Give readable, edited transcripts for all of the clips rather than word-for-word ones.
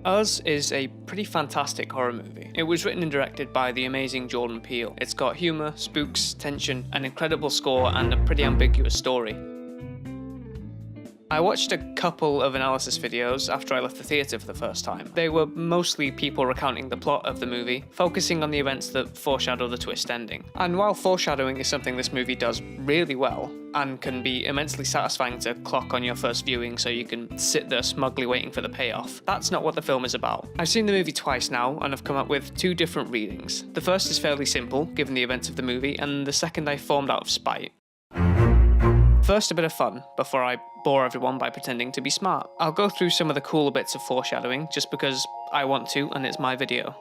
Us is a pretty fantastic horror movie. It was written and directed by the amazing Jordan Peele. It's got humour, spooks, tension, an incredible score, and a pretty ambiguous story. I watched a couple of analysis videos after I left the theatre for the first time. They were mostly people recounting the plot of the movie, focusing on the events that foreshadow the twist ending. And while foreshadowing is something this movie does really well, and can be immensely satisfying to clock on your first viewing so you can sit there smugly waiting for the payoff, that's not what the film is about. I've seen the movie twice now, and I've come up with two different readings. The first is fairly simple, given the events of the movie, and the second I formed out of spite. First, a bit of fun, before I bore everyone by pretending to be smart. I'll go through some of the cooler bits of foreshadowing, just because I want to, and it's my video.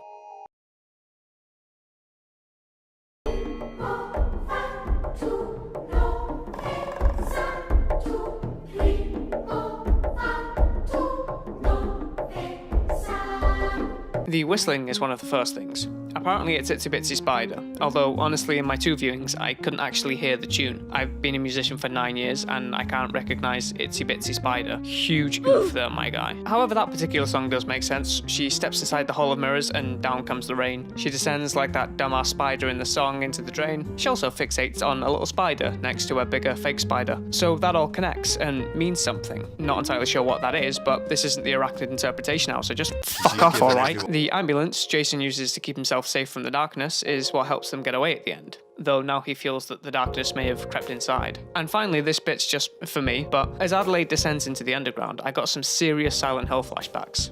The whistling is one of the first things. Apparently it's Itsy Bitsy Spider, although honestly in my two viewings I couldn't actually hear the tune. I've been a musician for 9 years and I can't recognise Itsy Bitsy Spider. Huge oof there, my guy. However, that particular song does make sense. She steps inside the hall of mirrors and down comes the rain. She descends like that dumbass spider in the song into the drain. She also fixates on a little spider next to a bigger fake spider. So that all connects and means something. Not entirely sure what that is, but this isn't the arachnid interpretation now, so just fuck off, alright? The ambulance Jason uses to keep himself safe from the darkness is what helps them get away at the end, though now he feels that the darkness may have crept inside. And finally, this bit's just for me, but as Adelaide descends into the underground, I got some serious Silent Hill flashbacks.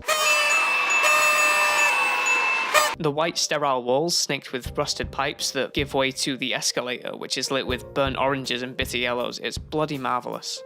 The white sterile walls snaked with rusted pipes that give way to the escalator, which is lit with burnt oranges and bitter yellows. It's bloody marvellous.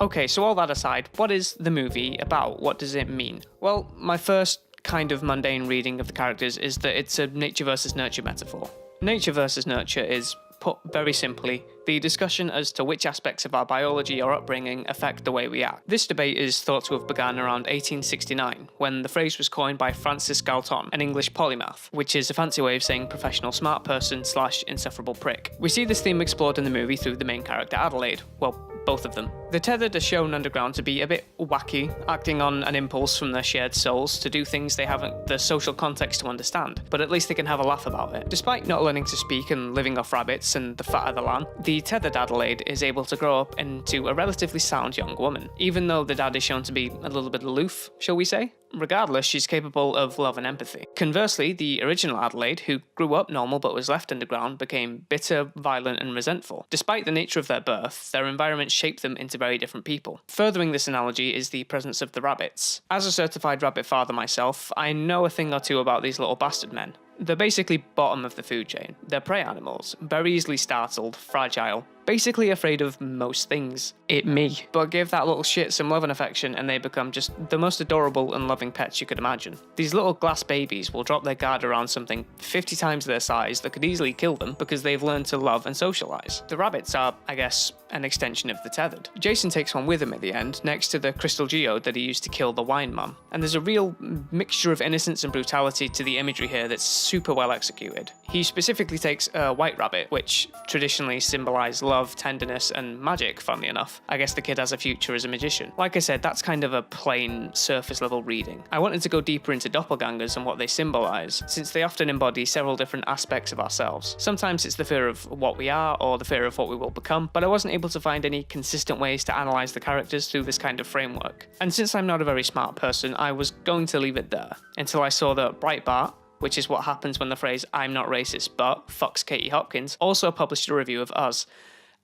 Okay, so all that aside, what is the movie about? What does it mean? Well, my first kind of mundane reading of the characters is that it's a nature versus nurture metaphor. Nature versus nurture is, put very simply, the discussion as to which aspects of our biology or upbringing affect the way we act. This debate is thought to have begun around 1869, when the phrase was coined by Francis Galton, an English polymath, which is a fancy way of saying professional smart person / insufferable prick. We see this theme explored in the movie through the main character Adelaide, well, both of them. The Tethered are shown underground to be a bit wacky, acting on an impulse from their shared souls to do things they haven't the social context to understand, but at least they can have a laugh about it. Despite not learning to speak and living off rabbits and the fat of the land, the tethered Adelaide is able to grow up into a relatively sound young woman, even though the dad is shown to be a little bit aloof, shall we say? Regardless, she's capable of love and empathy. Conversely, the original Adelaide, who grew up normal but was left underground, became bitter, violent, and resentful. Despite the nature of their birth, their environment shaped them into very different people. Furthering this analogy is the presence of the rabbits. As a certified rabbit father myself, I know a thing or two about these little bastard men. They're basically bottom of the food chain. They're prey animals, very easily startled, fragile, basically afraid of most things. Me. But give that little shit some love and affection and they become just the most adorable and loving pets you could imagine. These little glass babies will drop their guard around something 50 times their size that could easily kill them because they've learned to love and socialise. The rabbits are, I guess, an extension of the tethered. Jason takes one with him at the end, next to the crystal geode that he used to kill the wine mum. And there's a real mixture of innocence and brutality to the imagery here that's super well executed. He specifically takes a white rabbit, which traditionally symbolise love, tenderness, and magic, funnily enough. I guess the kid has a future as a magician. Like I said, that's kind of a plain, surface level reading. I wanted to go deeper into doppelgangers and what they symbolise, since they often embody several different aspects of ourselves. Sometimes it's the fear of what we are, or the fear of what we will become, but I wasn't able to find any consistent ways to analyse the characters through this kind of framework. And since I'm not a very smart person, I was going to leave it there, until I saw that Breitbart, which is what happens when the phrase "I'm not racist but" fucks Katie Hopkins, also published a review of Us,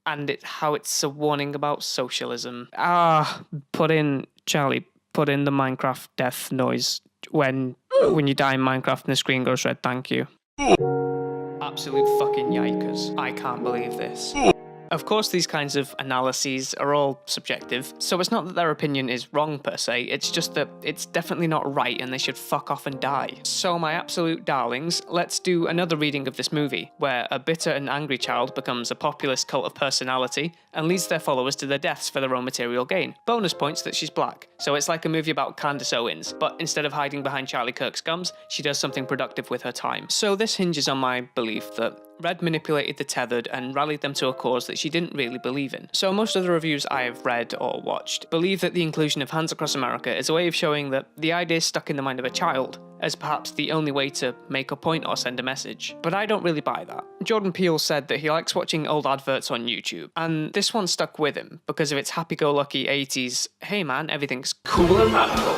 and how it's a warning about socialism. Charlie, put in the Minecraft death noise when you die in Minecraft and the screen goes red, thank you. Absolute fucking yikers. I can't believe this. Of course, these kinds of analyses are all subjective, so it's not that their opinion is wrong per se, it's just that it's definitely not right and they should fuck off and die. So my absolute darlings, let's do another reading of this movie, where a bitter and angry child becomes a populist cult of personality and leads their followers to their deaths for their own material gain. Bonus points that she's black, so it's like a movie about Candace Owens, but instead of hiding behind Charlie Kirk's gums, she does something productive with her time. So this hinges on my belief that Red manipulated the tethered and rallied them to a cause that she didn't really believe in. So most of the reviews I have read or watched believe that the inclusion of Hands Across America is a way of showing that the idea stuck in the mind of a child as perhaps the only way to make a point or send a message. But I don't really buy that. Jordan Peele said that he likes watching old adverts on YouTube, and this one stuck with him because of its happy-go-lucky 80s, hey man, everything's cool and radical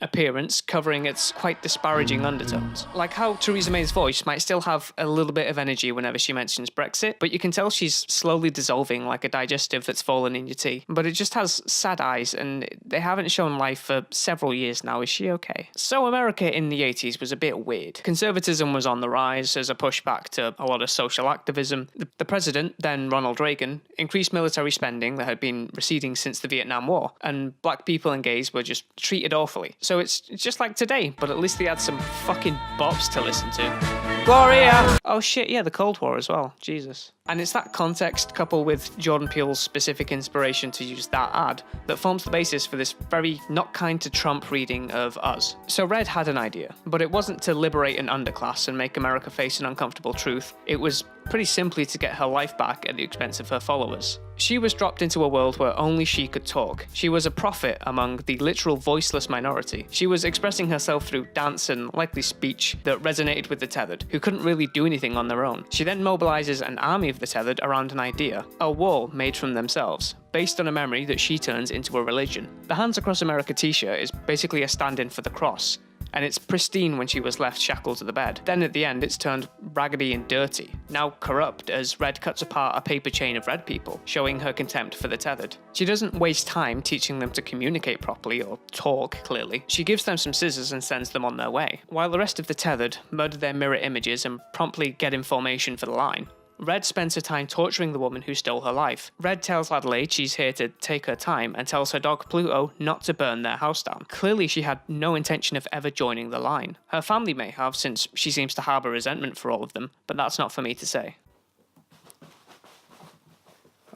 appearance, covering its quite disparaging undertones. Like how Theresa May's voice might still have a little bit of energy whenever she mentions Brexit, but you can tell she's slowly dissolving like a digestive that's fallen in your tea. But it just has sad eyes, and they haven't shown life for several years now. Is she okay? So America in the 80s was a bit weird. Conservatism was on the rise as a pushback to a lot of social activism. The president, then Ronald Reagan, increased military spending that had been receding since the Vietnam War, and black people and gays were just treated awfully. So it's just like today, but at least they had some fucking bops to listen to. Gloria! Oh shit, yeah, the Cold War as well. Jesus. And it's that context, coupled with Jordan Peele's specific inspiration to use that ad, that forms the basis for this very not kind to Trump reading of Us. So Red had an idea, but it wasn't to liberate an underclass and make America face an uncomfortable truth. It was pretty simply to get her life back at the expense of her followers. She was dropped into a world where only she could talk. She was a prophet among the literal voiceless minority. She was expressing herself through dance and likely speech that resonated with the tethered, who couldn't really do anything on their own. She then mobilizes an army of the tethered around an idea, a wall made from themselves, based on a memory that she turns into a religion. The Hands Across America t-shirt is basically a stand-in for the cross, and it's pristine when she was left shackled to the bed. Then at the end, it's turned raggedy and dirty, now corrupt as Red cuts apart a paper chain of red people, showing her contempt for the tethered. She doesn't waste time teaching them to communicate properly or talk clearly. She gives them some scissors and sends them on their way, while the rest of the tethered murder their mirror images and promptly get in formation for the line. Red spends her time torturing the woman who stole her life. Red tells Adelaide she's here to take her time and tells her dog Pluto not to burn their house down. Clearly she had no intention of ever joining the line. Her family may have, since she seems to harbour resentment for all of them, but that's not for me to say.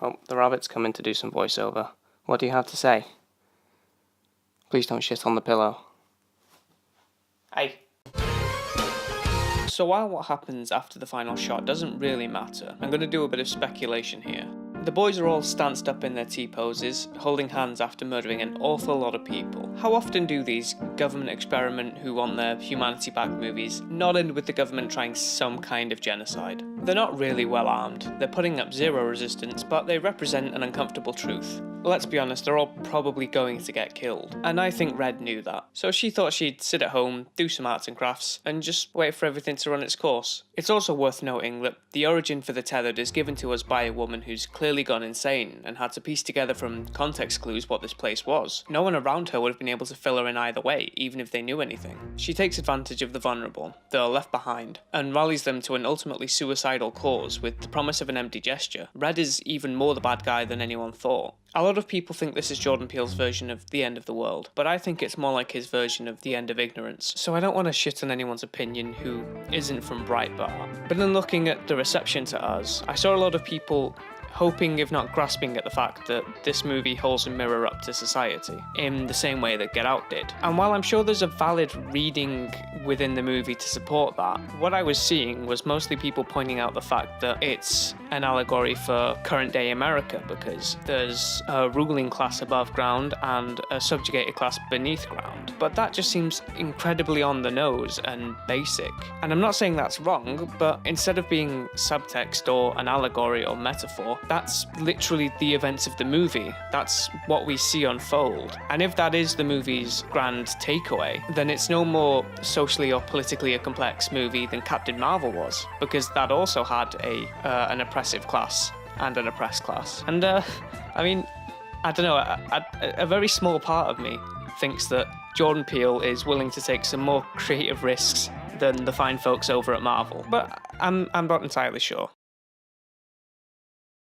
Oh, the rabbit's coming to do some voiceover. What do you have to say? Please don't shit on the pillow. Hey. So while what happens after the final shot doesn't really matter, I'm going to do a bit of speculation here. The boys are all stanced up in their T-poses, holding hands after murdering an awful lot of people. How often do these government experiment who want their humanity-backed movies not end with the government trying some kind of genocide? They're not really well armed, they're putting up zero resistance, but they represent an uncomfortable truth. Let's be honest, they're all probably going to get killed. And I think Red knew that. So she thought she'd sit at home, do some arts and crafts, and just wait for everything to run its course. It's also worth noting that the origin for the tethered is given to us by a woman who's clearly gone insane and had to piece together from context clues what this place was. No one around her would have been able to fill her in either way, even if they knew anything. She takes advantage of the vulnerable, the left behind, and rallies them to an ultimately suicidal cause with the promise of an empty gesture. Red is even more the bad guy than anyone thought. A lot of people think this is Jordan Peele's version of the end of the world, but I think it's more like his version of the end of ignorance, so I don't want to shit on anyone's opinion who isn't from Breitbart. But in looking at the reception to Us, I saw a lot of people hoping, if not grasping at the fact that this movie holds a mirror up to society, in the same way that Get Out did. And while I'm sure there's a valid reading within the movie to support that, what I was seeing was mostly people pointing out the fact that it's an allegory for current day America, because there's a ruling class above ground and a subjugated class beneath ground. But that just seems incredibly on the nose and basic. And I'm not saying that's wrong, but instead of being subtext or an allegory or metaphor, that's literally the events of the movie. That's what we see unfold. And if that is the movie's grand takeaway, then it's no more socially or politically a complex movie than Captain Marvel was, because that also had an oppressive class and an oppressed class. And I mean, I don't know, a very small part of me thinks that Jordan Peele is willing to take some more creative risks than the fine folks over at Marvel, but I'm not entirely sure.